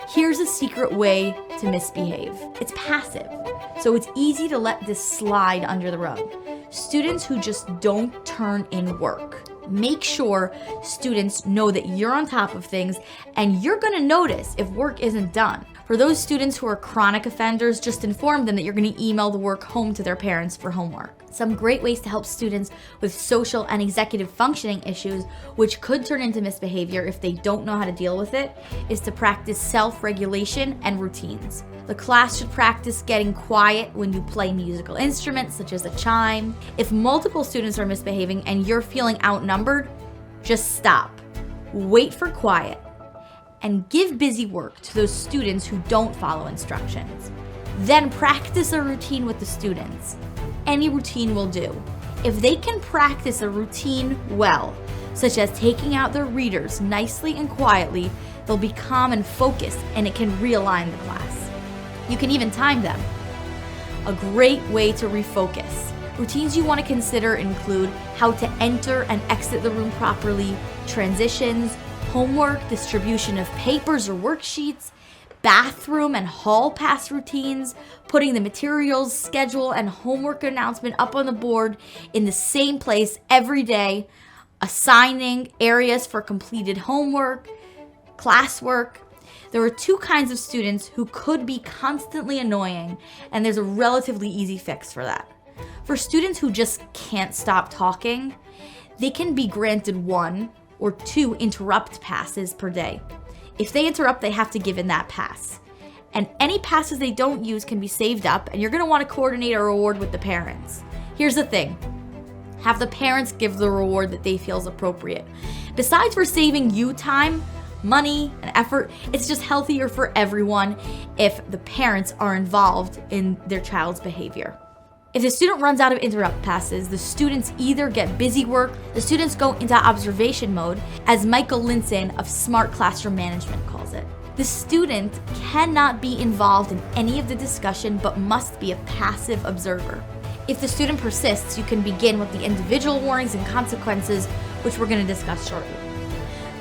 Here's a secret way to misbehave. It's passive, so it's easy to let this slide under the rug. Students who just don't turn in work. Make sure students know that you're on top of things and you're gonna notice if work isn't done. For those students who are chronic offenders, just inform them that you're gonna email the work home to their parents for homework. Some great ways to help students with social and executive functioning issues, which could turn into misbehavior if they don't know how to deal with it, is to practice self-regulation and routines. The class should practice getting quiet when you play musical instruments, such as a chime. If multiple students are misbehaving and you're feeling outnumbered, just stop. Wait for quiet and give busy work to those students who don't follow instructions. Then practice a routine with the students. Any routine will do. If they can practice a routine well, such as taking out their readers nicely and quietly, they'll be calm and focused, and it can realign the class. You can even time them. A great way to refocus. Routines you want to consider include how to enter and exit the room properly, transitions, homework, distribution of papers or worksheets, bathroom and hall pass routines, putting the materials, schedule, and homework announcement up on the board in the same place every day, assigning areas for completed homework, classwork. There are two kinds of students who could be constantly annoying, and there's a relatively easy fix for that. For students who just can't stop talking, they can be granted 1 or 2 interrupt passes per day. If they interrupt, they have to give in that pass. And any passes they don't use can be saved up, and you're going to want to coordinate a reward with the parents. Here's the thing. Have the parents give the reward that they feel is appropriate. Besides for saving you time, money, and effort, it's just healthier for everyone if the parents are involved in their child's behavior. If the student runs out of interrupt passes, the students either get busy work, the students go into observation mode, as Michael Linson of Smart Classroom Management calls it. The student cannot be involved in any of the discussion but must be a passive observer. If the student persists, you can begin with the individual warnings and consequences, which we're going to discuss shortly.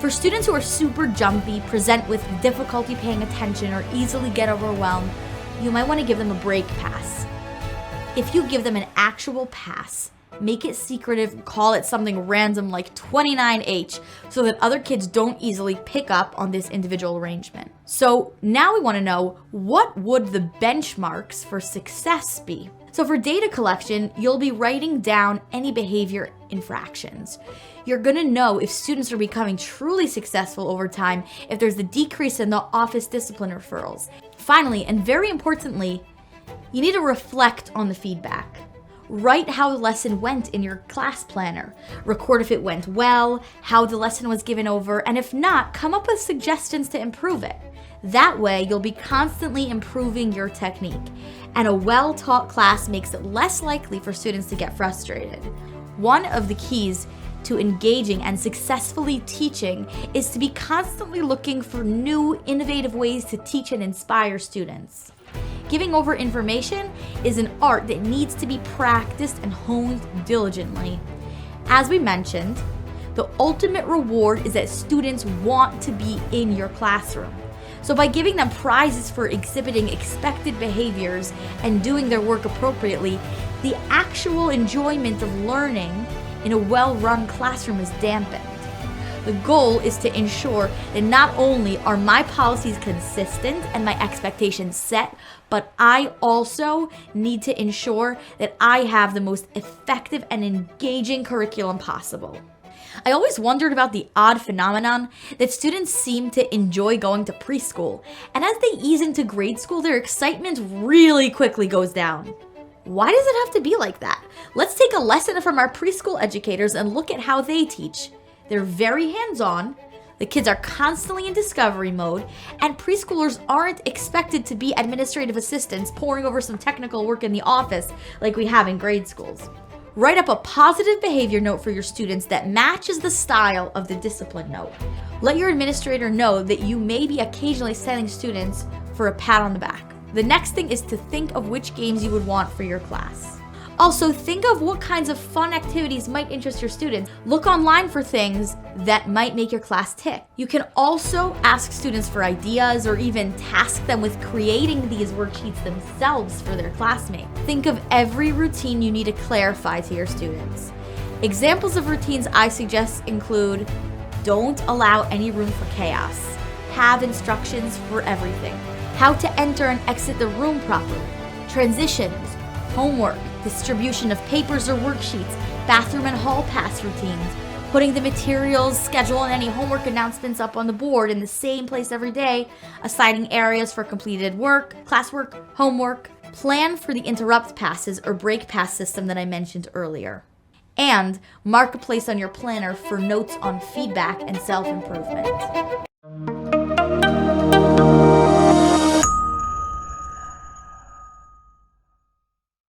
For students who are super jumpy, present with difficulty paying attention, or easily get overwhelmed, you might want to give them a break pass. If you give them an actual pass, make it secretive, call it something random like 29H, so that other kids don't easily pick up on this individual arrangement. So now we want to know, what would the benchmarks for success be? So for data collection, you'll be writing down any behavior infractions. You're going to know if students are becoming truly successful over time, if there's a decrease in the office discipline referrals. Finally, and very importantly, you need to reflect on the feedback. Write how the lesson went in your class planner. Record if it went well, how the lesson was given over, and if not, come up with suggestions to improve it. That way, you'll be constantly improving your technique, and a well-taught class makes it less likely for students to get frustrated. One of the keys to engaging and successfully teaching is to be constantly looking for new, innovative ways to teach and inspire students. Giving over information is an art that needs to be practiced and honed diligently. As we mentioned, the ultimate reward is that students want to be in your classroom. So by giving them prizes for exhibiting expected behaviors and doing their work appropriately, the actual enjoyment of learning in a well-run classroom is dampened. The goal is to ensure that not only are my policies consistent and my expectations set, but I also need to ensure that I have the most effective and engaging curriculum possible. I always wondered about the odd phenomenon that students seem to enjoy going to preschool, and as they ease into grade school, their excitement really quickly goes down. Why does it have to be like that? Let's take a lesson from our preschool educators and look at how they teach. They're very hands-on, the kids are constantly in discovery mode, and preschoolers aren't expected to be administrative assistants poring over some technical work in the office like we have in grade schools. Write up a positive behavior note for your students that matches the style of the discipline note. Let your administrator know that you may be occasionally sending students for a pat on the back. The next thing is to think of which games you would want for your class. Also, think of what kinds of fun activities might interest your students. Look online for things that might make your class tick. You can also ask students for ideas or even task them with creating these worksheets themselves for their classmates. Think of every routine you need to clarify to your students. Examples of routines I suggest include: don't allow any room for chaos. Have instructions for everything. How to enter and exit the room properly. Transitions, homework, distribution of papers or worksheets, bathroom and hall pass routines, putting the materials, schedule, and any homework announcements up on the board in the same place every day, assigning areas for completed work, classwork, homework, plan for the interrupt passes or break pass system that I mentioned earlier, and mark a place on your planner for notes on feedback and self-improvement.